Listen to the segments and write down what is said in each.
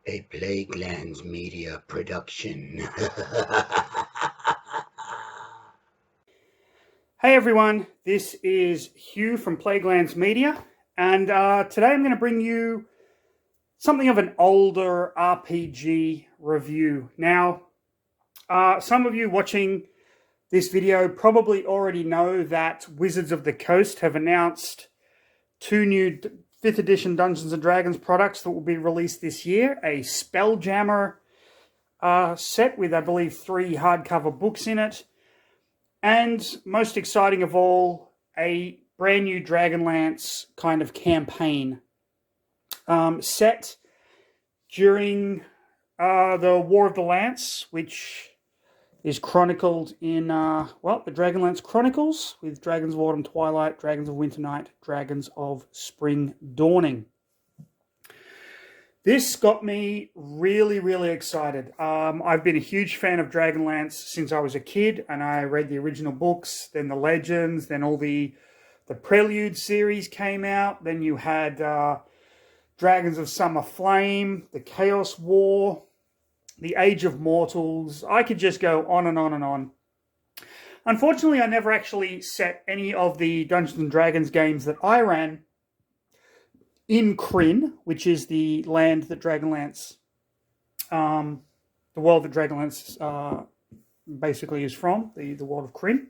A Plaguelands Media production. Hey everyone, this is Hugh from Plaguelands Media, and today I'm going to bring you something of an older RPG review. Now, some of you watching this video probably already know that Wizards of the Coast have announced two new 5th edition Dungeons & Dragons products that will be released this year. A Spelljammer set with, I believe, 3 hardcover books in it. And most exciting of all, a brand new Dragonlance kind of campaign set during the War of the Lance, which is chronicled in, the Dragonlance Chronicles with Dragons of Autumn Twilight, Dragons of Winter Night, Dragons of Spring Dawning. This got me really, really excited. I've been a huge fan of Dragonlance since I was a kid, and I read the original books, then the Legends, then all the Prelude series came out. Then you had Dragons of Summer Flame, the Chaos War, the Age of Mortals. I could just go on and on and on. Unfortunately, I never actually set any of the Dungeons & Dragons games that I ran in Crin, which is the land that Dragonlance, the world that Dragonlance basically is from, the world of Crin.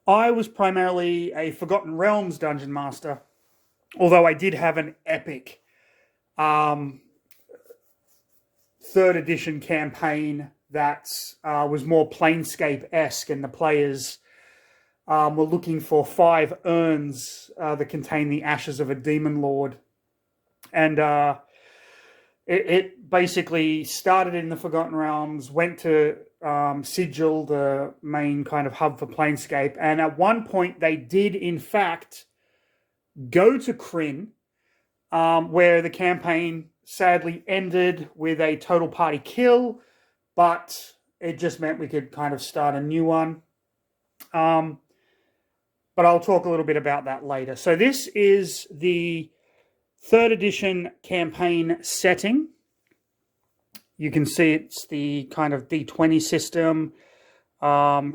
I was primarily a Forgotten Realms dungeon master, although I did have an epic 3rd edition campaign that was more Planescape-esque, and the players were looking for 5 urns that contain the ashes of a demon lord. And it basically started in the Forgotten Realms, went to Sigil, the main kind of hub for Planescape. And at one point, they did, in fact, go to Crin, where the campaign sadly ended with a total party kill. But it just meant we could kind of start a new one. But I'll talk a little bit about that later. So this is the 3rd edition campaign setting. You can see it's the kind of D20 system,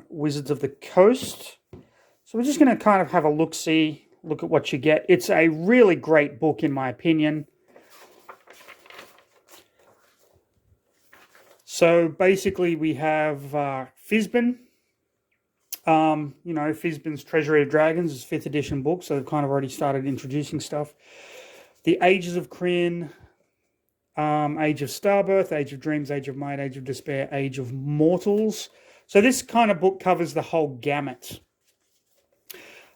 Wizards of the Coast. So we're just going to kind of have a look-see, look at what you get. It's a really great book, in my opinion. So basically we have Fizban. Fizban's Treasury of Dragons is 5th edition book, so they've kind of already started introducing stuff. The Ages of Crin, Age of Starbirth, Age of Dreams, Age of Might, Age of Despair, Age of Mortals. So this kind of book covers the whole gamut.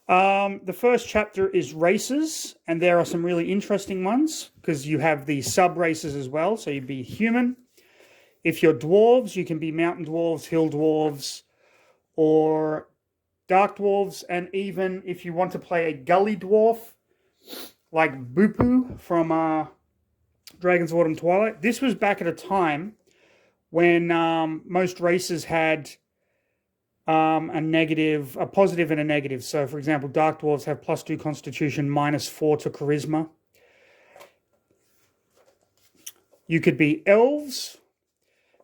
The first chapter is races, and there are some really interesting ones, because you have the sub-races as well, so you'd be human. If you're dwarves, you can be mountain dwarves, hill dwarves, or dark dwarves, and even if you want to play a gully dwarf, like Bupu from Dragons of Autumn Twilight. This was back at a time when most races had a positive and a negative. So, for example, dark dwarves have +2 Constitution, -4 to Charisma. You could be elves.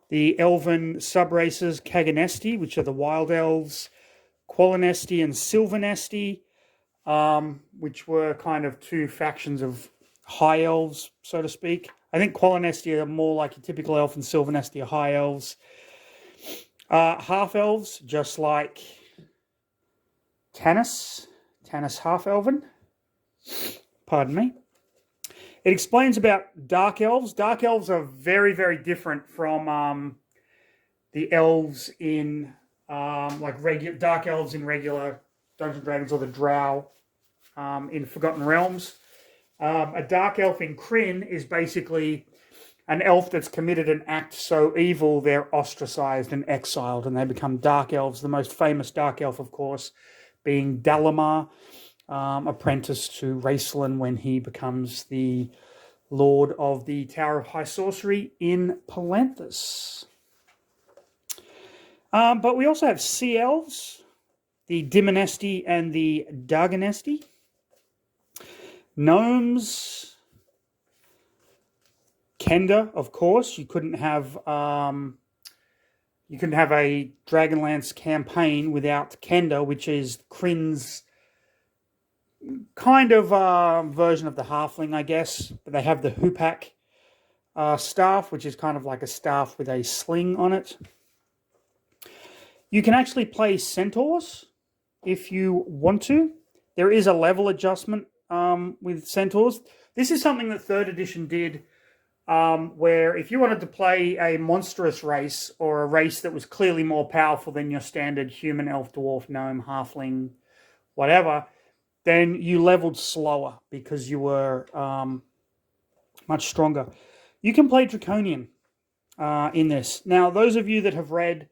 The elven sub-races, Kaganesti, which are the wild elves, Qualinesti and Sylvanesti, which were kind of 2 factions of high elves, so to speak. I think Qualinesti are more like a typical elf, and Sylvanesti are high elves. Half elves, just like Tanis half-elven. Pardon me. It explains about dark elves. Dark elves are very, very different from the elves in dark elves in regular Dungeons & Dragons, or the drow in Forgotten Realms. A dark elf in Crin is basically an elf that's committed an act so evil they're ostracized and exiled, and they become dark elves. The most famous dark elf, of course, being Dalamar, apprentice to Raistlin when he becomes the Lord of the Tower of High Sorcery in Palanthas. But we also have Sea Elves, the Dimonesti and the Darganesti. Gnomes, Kenda, of course. You couldn't have a Dragonlance campaign without Kenda, which is Crin's kind of version of the halfling, I guess. But they have the Hoopak staff, which is kind of like a staff with a sling on it. You can actually play centaurs if you want to. There is a level adjustment with centaurs. This is something that 3rd edition did, where if you wanted to play a monstrous race or a race that was clearly more powerful than your standard human, elf, dwarf, gnome, halfling, whatever, then you leveled slower because you were much stronger. You can play Draconian in this. Now, those of you that have read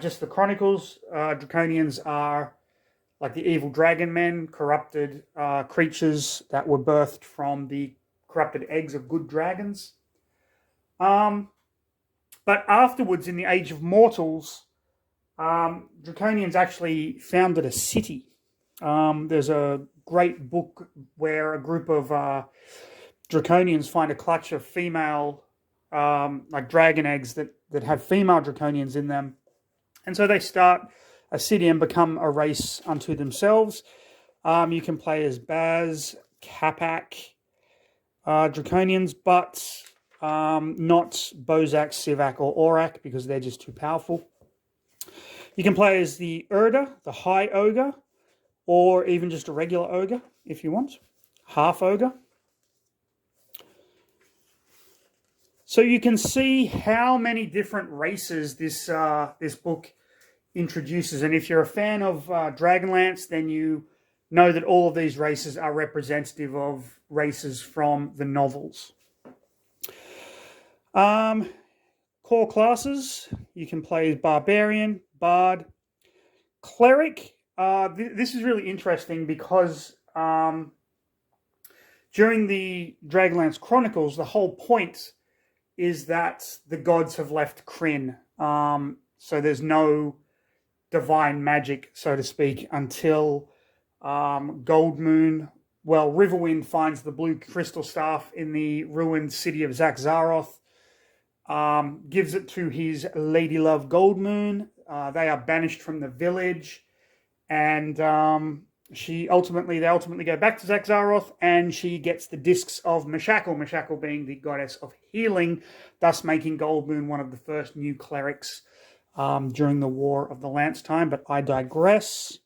just the Chronicles, Draconians are like the evil dragon men, corrupted creatures that were birthed from the corrupted eggs of good dragons. But afterwards, in the Age of Mortals, Draconians actually founded a city. There's a great book where a group of Draconians find a clutch of female, like dragon eggs that have female Draconians in them. And so they start a city and become a race unto themselves. You can play as Baz, Capac, Draconians, but not Bozak, Sivak, or Aurak because they're just too powerful. You can play as the Urda, the High Ogre, or even just a regular Ogre if you want. Half Ogre. So you can see how many different races this book introduces. And if you're a fan of Dragonlance, then you know that all of these races are representative of races from the novels. Core classes, you can play Barbarian, Bard, Cleric. This is really interesting because during the Dragonlance Chronicles, the whole point is that the gods have left Crin. So there's no divine magic, so to speak, until Goldmoon. Well, Riverwind finds the blue crystal staff in the ruined city of Zakzaroth, gives it to his ladylove Goldmoon. They are banished from the village, and they ultimately go back to Zakzaroth, and she gets the discs of Meshakal, Meshakal being the goddess of healing, thus making Goldmoon one of the first new clerics during the War of the Lance time, but I digress.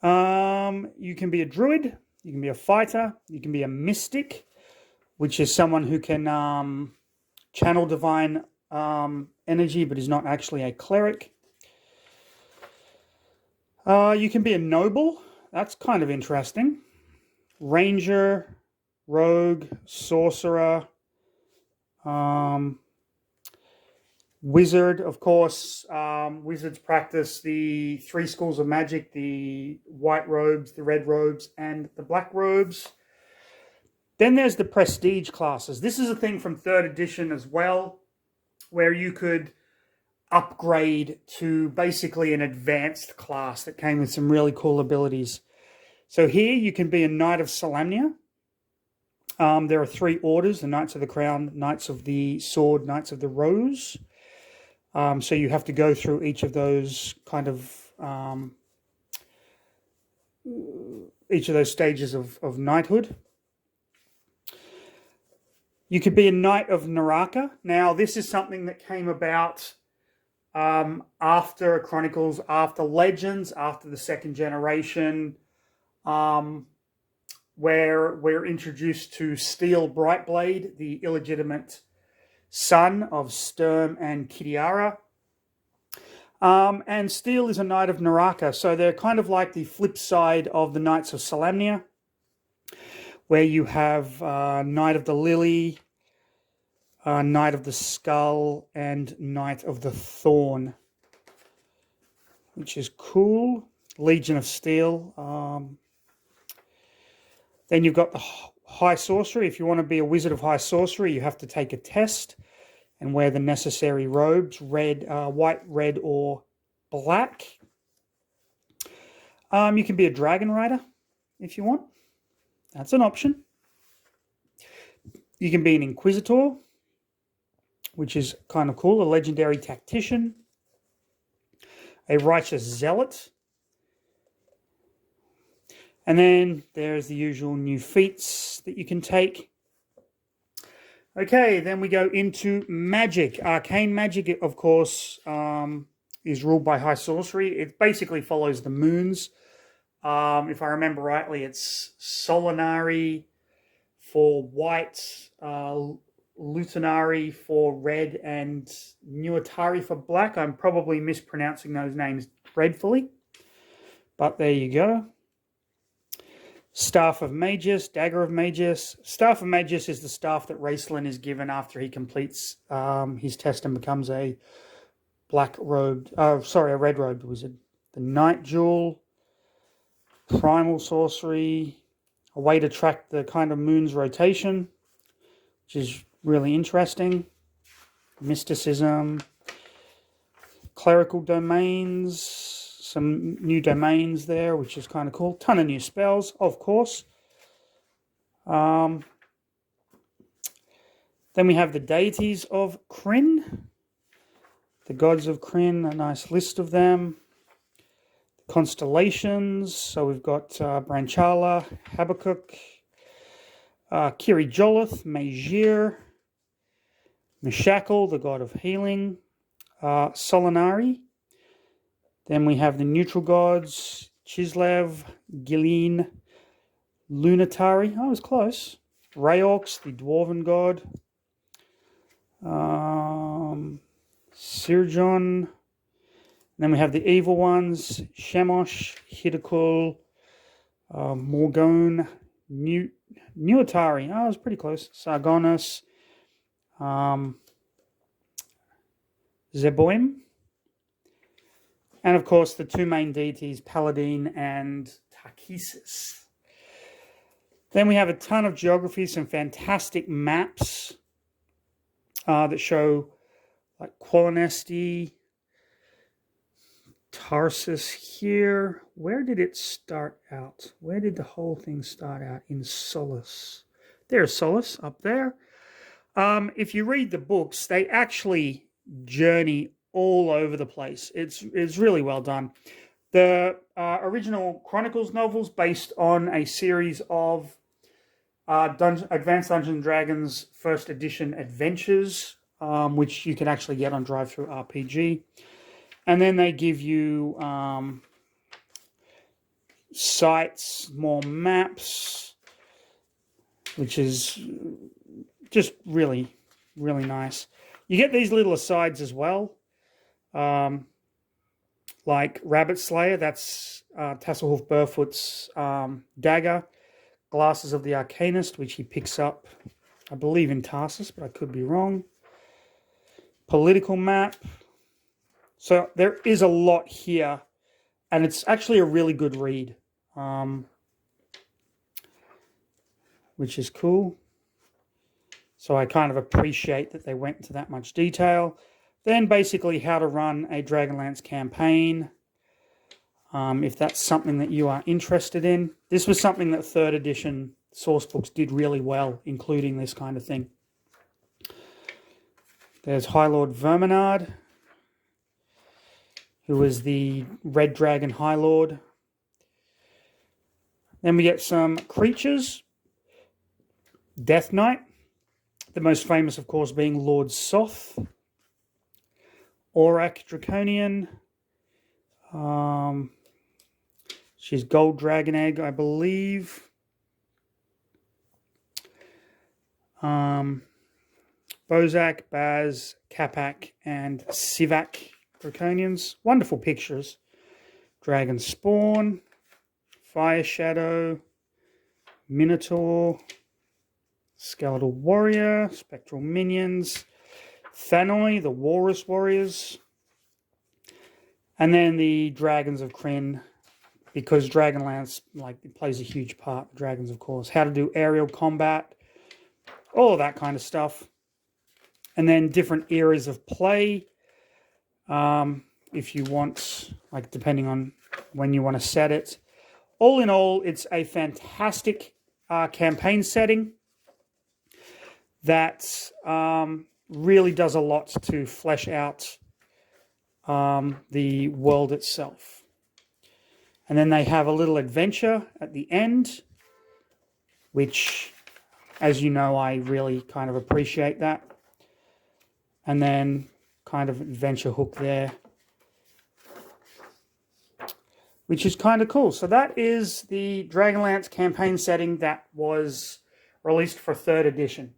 You can be a druid, you can be a fighter, you can be a mystic, which is someone who can channel divine energy but is not actually a cleric. You can be a noble. That's kind of interesting. Ranger, rogue, sorcerer, wizard, of course. Wizards practice the 3 schools of magic, the white robes, the red robes, and the black robes. Then there's the prestige classes. This is a thing from 3rd edition as well, where you could upgrade to basically an advanced class that came with some really cool abilities. So here you can be a Knight of Solamnia. There are 3 orders: the Knights of the Crown, Knights of the Sword, Knights of the Rose. So you have to go through each of those kind of each of those stages of knighthood. You could be a Knight of Naraka. Now, this is something that came about after Chronicles, after Legends, after the 2nd generation, where we're introduced to Steel Brightblade, the illegitimate son of Sturm and Kitiara. And Steel is a Knight of Naraka, so they're kind of like the flip side of the Knights of Solamnia, where you have Knight of the Lily, Knight of the Skull, and Knight of the Thorn, which is cool. Legion of Steel. Then you've got the High Sorcery. If you want to be a Wizard of High Sorcery, you have to take a test and wear the necessary robes, white, red, or black. You can be a Dragon Rider if you want. That's an option. You can be an Inquisitor, which is kind of cool, a legendary tactician, a righteous zealot, and then there's the usual new feats that you can take. Okay, then we go into magic. Arcane magic, of course, is ruled by high sorcery. It basically follows the moons. If I remember rightly, it's Solinari for white, Lutinari for red, and Nuitari for black. I'm probably mispronouncing those names dreadfully, but there you go. Staff of Magus, Dagger of Magus. Staff of Magus is the staff that Raistlin is given after he completes his test and becomes a red-robed wizard. The Night Jewel, Primal Sorcery, a way to track the kind of moon's rotation, which is really interesting. Mysticism, Clerical Domains, some new domains there, which is kind of cool. Ton of new spells, of course. Then we have the Deities of Crin. The Gods of Crin, a nice list of them. Constellations, so we've got Branchala, Habakkuk, Kiri Jolith, Magir, Meshakal, the God of Healing, Solinari. Then we have the neutral gods, Chislev, Gilleen, Lunatari. Oh, I was close. Rayox, the dwarven god. Sirjon. Then we have the evil ones, Shemosh, Hidakul, Morgone, Nuitari. Oh, I was pretty close. Sargonis, Zeboim. And of course, the two main deities, Paladin and Tarkisis. Then we have a ton of geography, some fantastic maps that show like Qualinesti, Tarsus here. Where did it start out? Where did the whole thing start out? In Solus. There's Solus up there. If you read the books, they actually journey all over the place. It's really well done. The original Chronicles novels based on a series of Advanced Dungeons & Dragons First Edition adventures, which you can actually get on DriveThruRPG. And then they give you sites, more maps, which is just really, really nice. You get these little asides as well. Like Rabbit Slayer, that's Tasselhoof Burfoot's dagger. Glasses of the Arcanist, which he picks up, I believe, in Tarsus, but I could be wrong. Political map. So there is a lot here, and it's actually a really good read, which is cool. So I kind of appreciate that they went into that much detail. Then basically how to run a Dragonlance campaign, if that's something that you are interested in. This was something that 3rd edition sourcebooks did really well, including this kind of thing. There's High Lord Verminard, who is the Red Dragon High Lord. Then we get some creatures. Death Knight, the most famous, of course, being Lord Soth. Aurak Draconian. She's Gold Dragon Egg, I believe. Bozak, Baz, Capac, and Sivak Draconians. Wonderful pictures. Dragon Spawn, Fire Shadow, Minotaur, Skeletal Warrior, Spectral Minions, Thanoi, the Walrus Warriors, and then the Dragons of Crin, because Dragonlance it plays a huge part. Dragons, of course. How to do aerial combat, all of that kind of stuff. And then different eras of play. If you want, depending on when you want to set it. All in all, it's a fantastic campaign setting. that really does a lot to flesh out the world itself. And then they have a little adventure at the end, which, as you know, I really kind of appreciate that. And then kind of adventure hook there, which is kind of cool. So that is the Dragonlance campaign setting that was released for 3rd edition.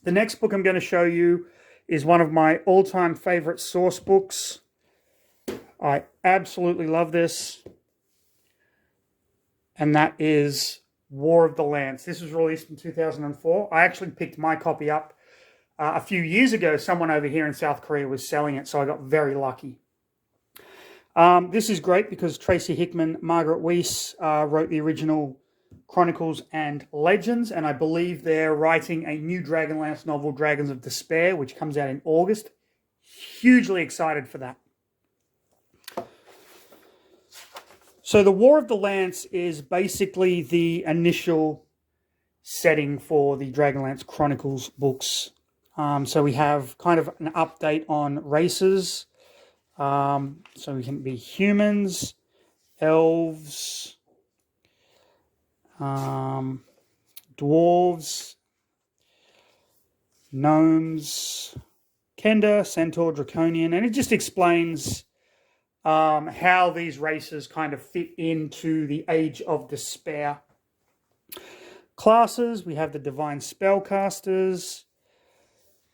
The next book I'm going to show you is one of my all-time favorite source books. I absolutely love this. And that is War of the Lance. This was released in 2004. I actually picked my copy up a few years ago. Someone over here in South Korea was selling it, so I got very lucky. This is great because Tracy Hickman, Margaret Weiss wrote the original Chronicles and Legends, and I believe they're writing a new Dragonlance novel, Dragons of Despair, which comes out in August. Hugely excited for that. So the War of the Lance is basically the initial setting for the Dragonlance Chronicles books. So we have kind of an update on races. So we can be humans, elves, dwarves, gnomes, Kenda, centaur, draconian, and it just explains how these races kind of fit into the Age of Despair. Classes, we have the Divine Spellcasters,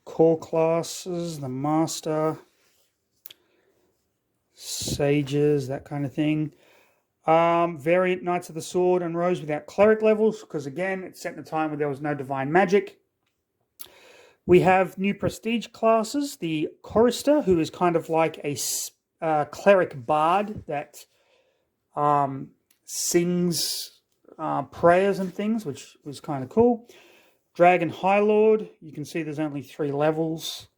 core classes, the Master, Sages, that kind of thing. Variant Knights of the Sword and Rose without cleric levels, because again, it's set in a time where there was no divine magic. We have new prestige classes, the Chorister, who is kind of like a cleric bard that sings prayers and things, which was kind of cool. Dragon High Lord, you can see there's only 3 levels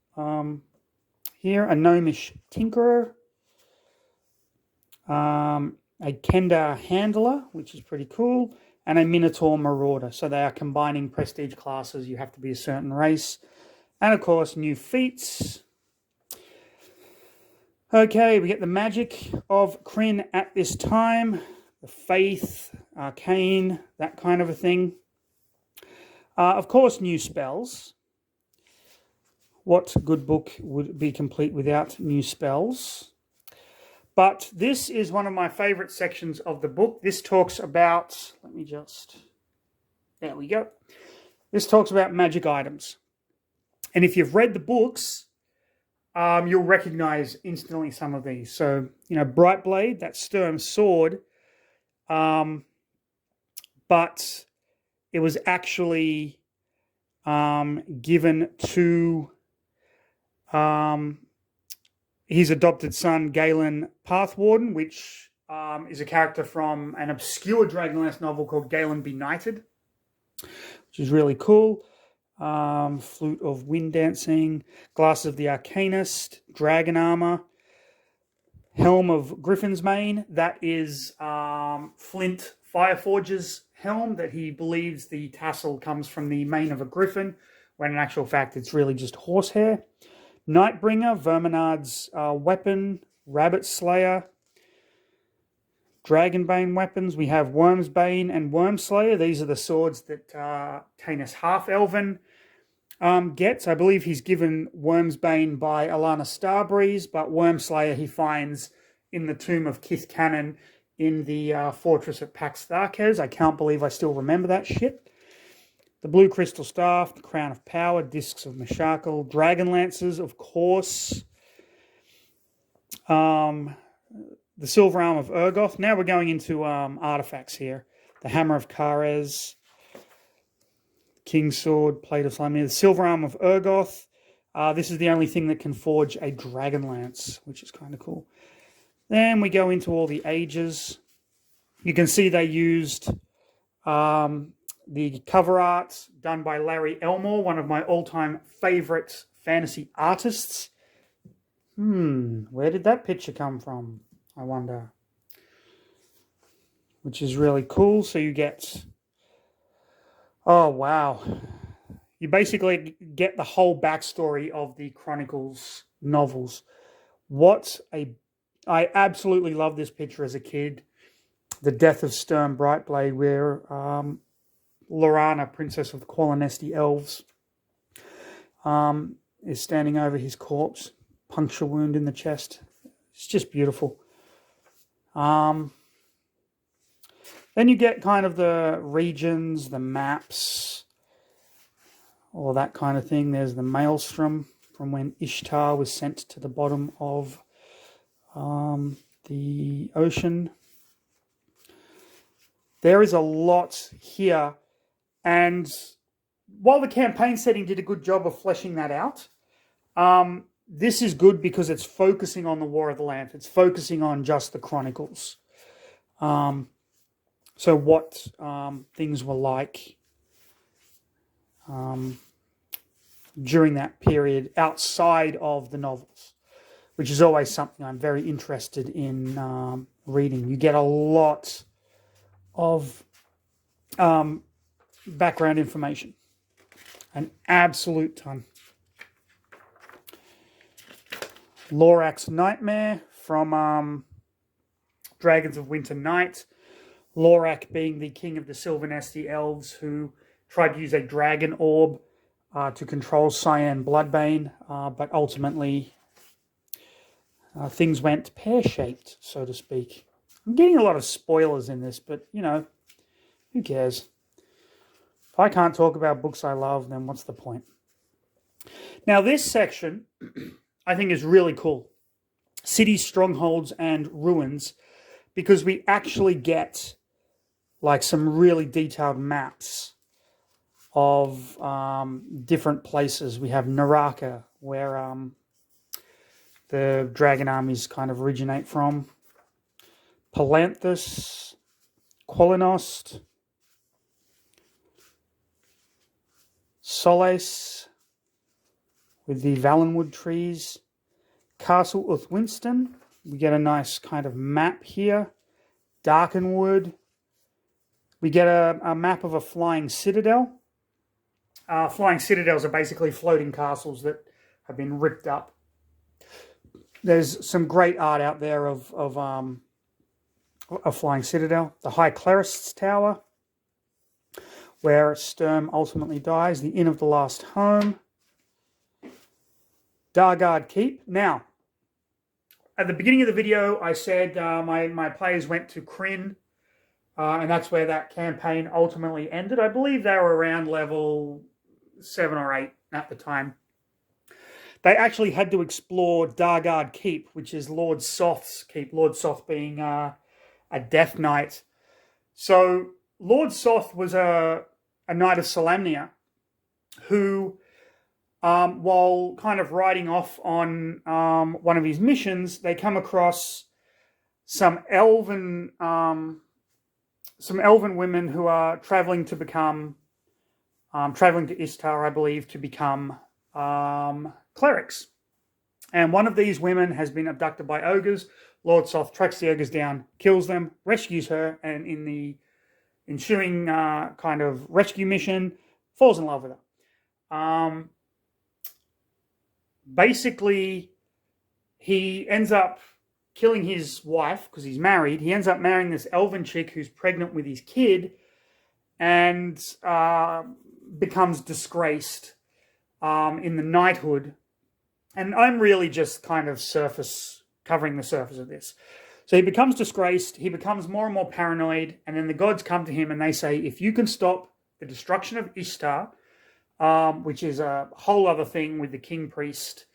here. A Gnomish Tinkerer. A Kenda Handler, which is pretty cool. And a Minotaur Marauder. So they are combining prestige classes. You have to be a certain race. And of course, new feats. Okay, we get the magic of Crin at this time. The faith, arcane, that kind of a thing. Of course, new spells. What good book would be complete without new spells? But this is one of my favorite sections of the book. This talks about, there we go. This talks about magic items. And if you've read the books, you'll recognize instantly some of these. So, Brightblade, that Sturm sword, but it was actually given to his adopted son, Galen Pathwarden, which is a character from an obscure Dragonlance novel called Galen Benighted, which is really cool. Flute of Wind Dancing, Glass of the Arcanist, Dragon Armor, Helm of Griffin's Mane. That is Flint Fireforge's helm that he believes the tassel comes from the mane of a griffin, when in actual fact it's really just horsehair. Nightbringer, Verminard's weapon, Rabbit Slayer, Dragonbane weapons. We have Wormsbane and Wormslayer. These are the swords that Tanis Half-Elven gets. I believe he's given Wormsbane by Alana Starbreeze, but Wormslayer he finds in the tomb of Kith Cannon in the fortress at Pax Tharkez. I can't believe I still remember that shit. The Blue Crystal Staff, the Crown of Power, Discs of Meshakal, Dragon Lances, of course. The Silver Arm of Urgoth. Now we're going into artifacts here. The Hammer of Karez, King's Sword, Plate of Slime. The Silver Arm of Urgoth. This is the only thing that can forge a Dragonlance, which is kind of cool. Then we go into all the ages. You can see they used the cover art done by Larry Elmore, one of my all-time favorite fantasy artists. Where did that picture come from, I wonder? Which is really cool. So you get, oh wow, you basically get the whole backstory of the Chronicles novels. I absolutely loved this picture as a kid. The death of Sturm Brightblade, where Lorana, Princess of the Qualinesti Elves, is standing over his corpse, puncture wound in the chest. It's just beautiful. Then you get kind of the regions, the maps, all that kind of thing. There's the Maelstrom from when Ishtar was sent to the bottom of the ocean. There is a lot here, and while the campaign setting did a good job of fleshing that out, this is good because it's focusing on the War of the Lamp. It's focusing on just the Chronicles. So what things were like during that period outside of the novels, which is always something I'm very interested in reading. You get a lot of background information, an absolute ton. Lorak's Nightmare from Dragons of Winter Night. Lorak being the king of the Sylvanesti Elves who tried to use a dragon orb to control Cyan Bloodbane, but ultimately things went pear-shaped, so to speak. I'm getting a lot of spoilers in this, but, you know, who cares? If I can't talk about books I love, then what's the point? Now, this section, I think, is really cool. Cities, strongholds, and ruins, because we actually get, like, some really detailed maps of different places. We have Naraka, where the dragon armies kind of originate from. Palanthus, Qualinost, Solace, with the Valenwood trees. Castle Uthwinston, we get a nice kind of map here. Darkenwood, we get a map of a flying citadel. Flying citadels are basically floating castles that have been ripped up. There's some great art out there of a flying citadel. The High Clerist's Tower, where Sturm ultimately dies. The Inn of the Last Home. Dargard Keep. Now, at the beginning of the video, I said my players went to Crin, and that's where that campaign ultimately ended. I believe they were around level 7 or 8 at the time. They actually had to explore Dargard Keep, which is Lord Soth's keep. Lord Soth being a Death Knight. So Lord Soth was a knight of Solamnia who, while kind of riding off on one of his missions, they come across some elven women who are traveling to Ishtar, I believe, to become clerics. And one of these women has been abducted by ogres. Lord Soth tracks the ogres down, kills them, rescues her, and in the ensuing kind of rescue mission, falls in love with her. Basically, he ends up killing his wife because he's married. He ends up marrying this elven chick who's pregnant with his kid and becomes disgraced in the knighthood. And I'm really just kind of covering the surface of this. So he becomes disgraced, he becomes more and more paranoid, and then the gods come to him and they say, if you can stop the destruction of Ishtar, which is a whole other thing with the king priest,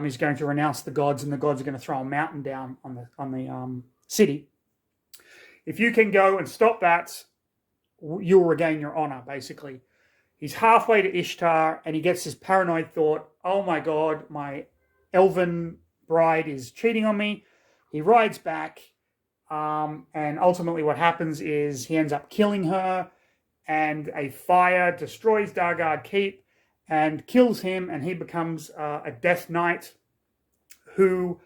he's going to renounce the gods, and the gods are going to throw a mountain down on the city. If you can go and stop that, you'll regain your honor, basically. He's halfway to Ishtar, and he gets this paranoid thought, oh my god, my elven bride is cheating on me. He rides back, and ultimately what happens is he ends up killing her, and a fire destroys Dargard Keep and kills him, and he becomes a Death Knight who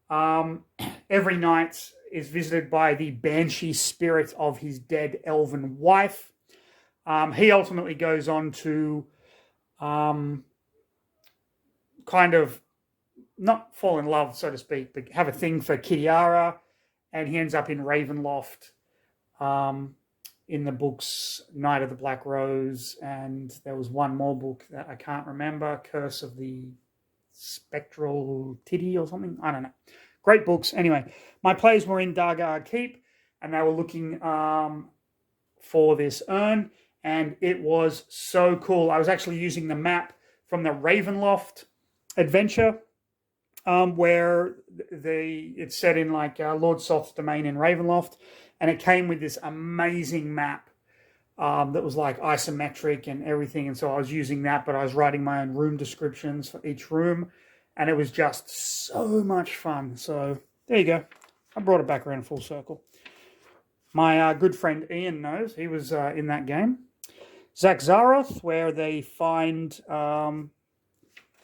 every night is visited by the banshee spirit of his dead elven wife. He ultimately goes on to kind of not fall in love, so to speak, but have a thing for Kitiara, and he ends up in Ravenloft in the books Knight of the Black Rose, and there was one more book that I can't remember, Curse of the Spectral Titty or something. I don't know. Great books. Anyway, my players were in Dargard Keep, and they were looking for this urn, and it was so cool. I was actually using the map from the Ravenloft adventure, where it's set in like Lord Soth's domain in Ravenloft, and it came with this amazing map that was like isometric and everything. And so I was using that, but I was writing my own room descriptions for each room, and it was just so much fun. So there you go. I brought it back around full circle. My good friend Ian knows. He was in that game. Zakzaroth, where they find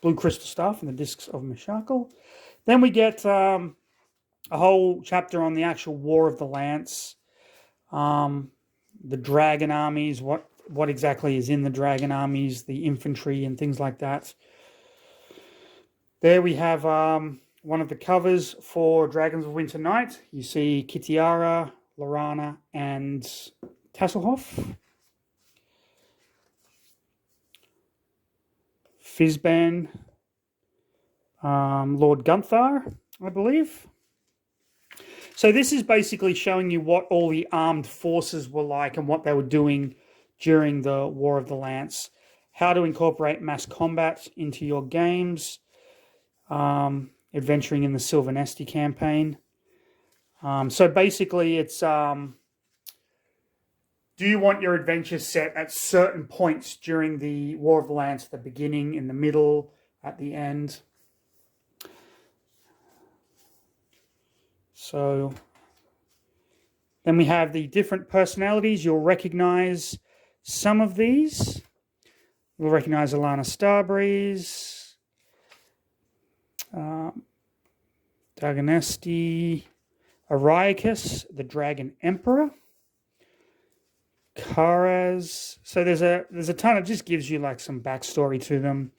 blue crystal staff and the discs of Meshakal. Then we get a whole chapter on the actual War of the Lance, the dragon armies, what exactly is in the dragon armies, the infantry and things like that. There we have one of the covers for Dragons of Winter Night. You see Kitiara, Lorana, and Tasselhoff. Fizban, Lord Gunthar, I believe. So this is basically showing you what all the armed forces were like and what they were doing during the War of the Lance, how to incorporate mass combat into your games, adventuring in the Sylvanesti campaign. So basically it's, do you want your adventure set at certain points during the War of the Lance, the beginning, in the middle, at the end? So then we have the different personalities. You'll recognize some of these. You'll recognize Alana Starbreeze, Dagonesti, Ariacus, the Dragon Emperor, Karaz. So there's a ton. It just gives you like some backstory to them,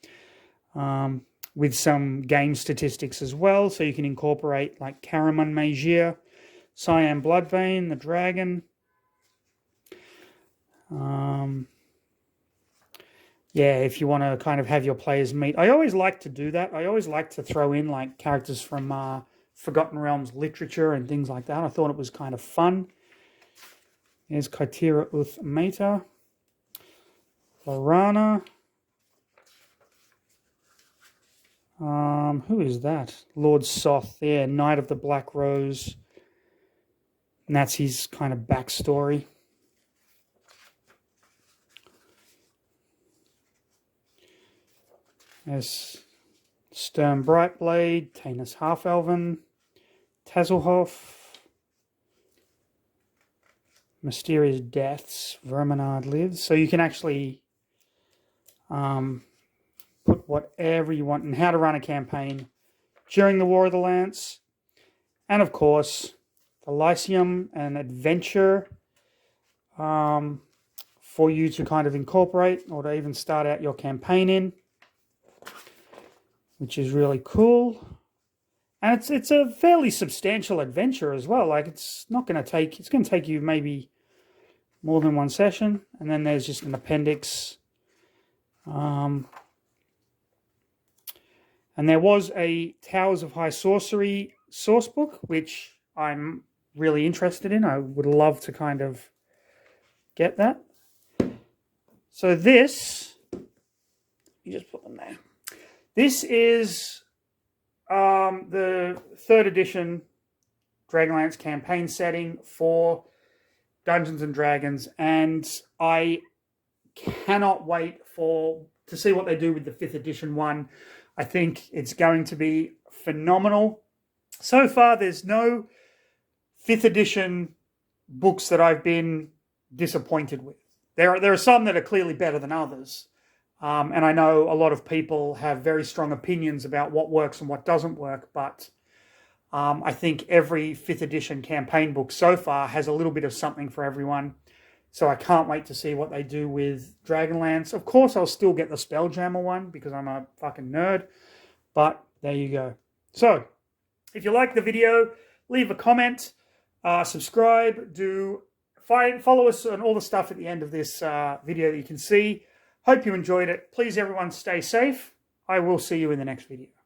with some game statistics as well. So you can incorporate like Karaman Magir, Cyan Bloodbane, the dragon. Yeah, if you want to kind of have your players meet. I always like to do that. I always like to throw in like characters from Forgotten Realms literature and things like that. I thought it was kind of fun. There's Kaitira Uth Meta, Lorana. Who is that? Lord Soth there, Knight of the Black Rose. And that's his kind of backstory. There's Stern Brightblade, Tanis Half-Elven, Tazelhoff, Mysterious Deaths, Verminard Lives. So you can actually put whatever you want and how to run a campaign during the War of the Lance. And of course, the Lyceum and Adventure for you to kind of incorporate or to even start out your campaign in, which is really cool. And it's a fairly substantial adventure as well. Like it's going to take you maybe more than one session. And then there's just an appendix. And there was a Towers of High Sorcery source book, which I'm really interested in. I would love to kind of get that. So this, you just put them there. This is the 3rd edition Dragonlance campaign setting for Dungeons and Dragons, and I cannot wait to see what they do with the 5th edition one. I think it's going to be phenomenal. So far, there's no 5th edition books that I've been disappointed with. There are some that are clearly better than others. And I know a lot of people have very strong opinions about what works and what doesn't work, but I think every 5th edition campaign book so far has a little bit of something for everyone. So I can't wait to see what they do with Dragonlance. Of course, I'll still get the Spelljammer one because I'm a fucking nerd. But there you go. So, if you like the video, leave a comment, subscribe, follow us on all the stuff at the end of this video that you can see. Hope you enjoyed it. Please, everyone, stay safe. I will see you in the next video.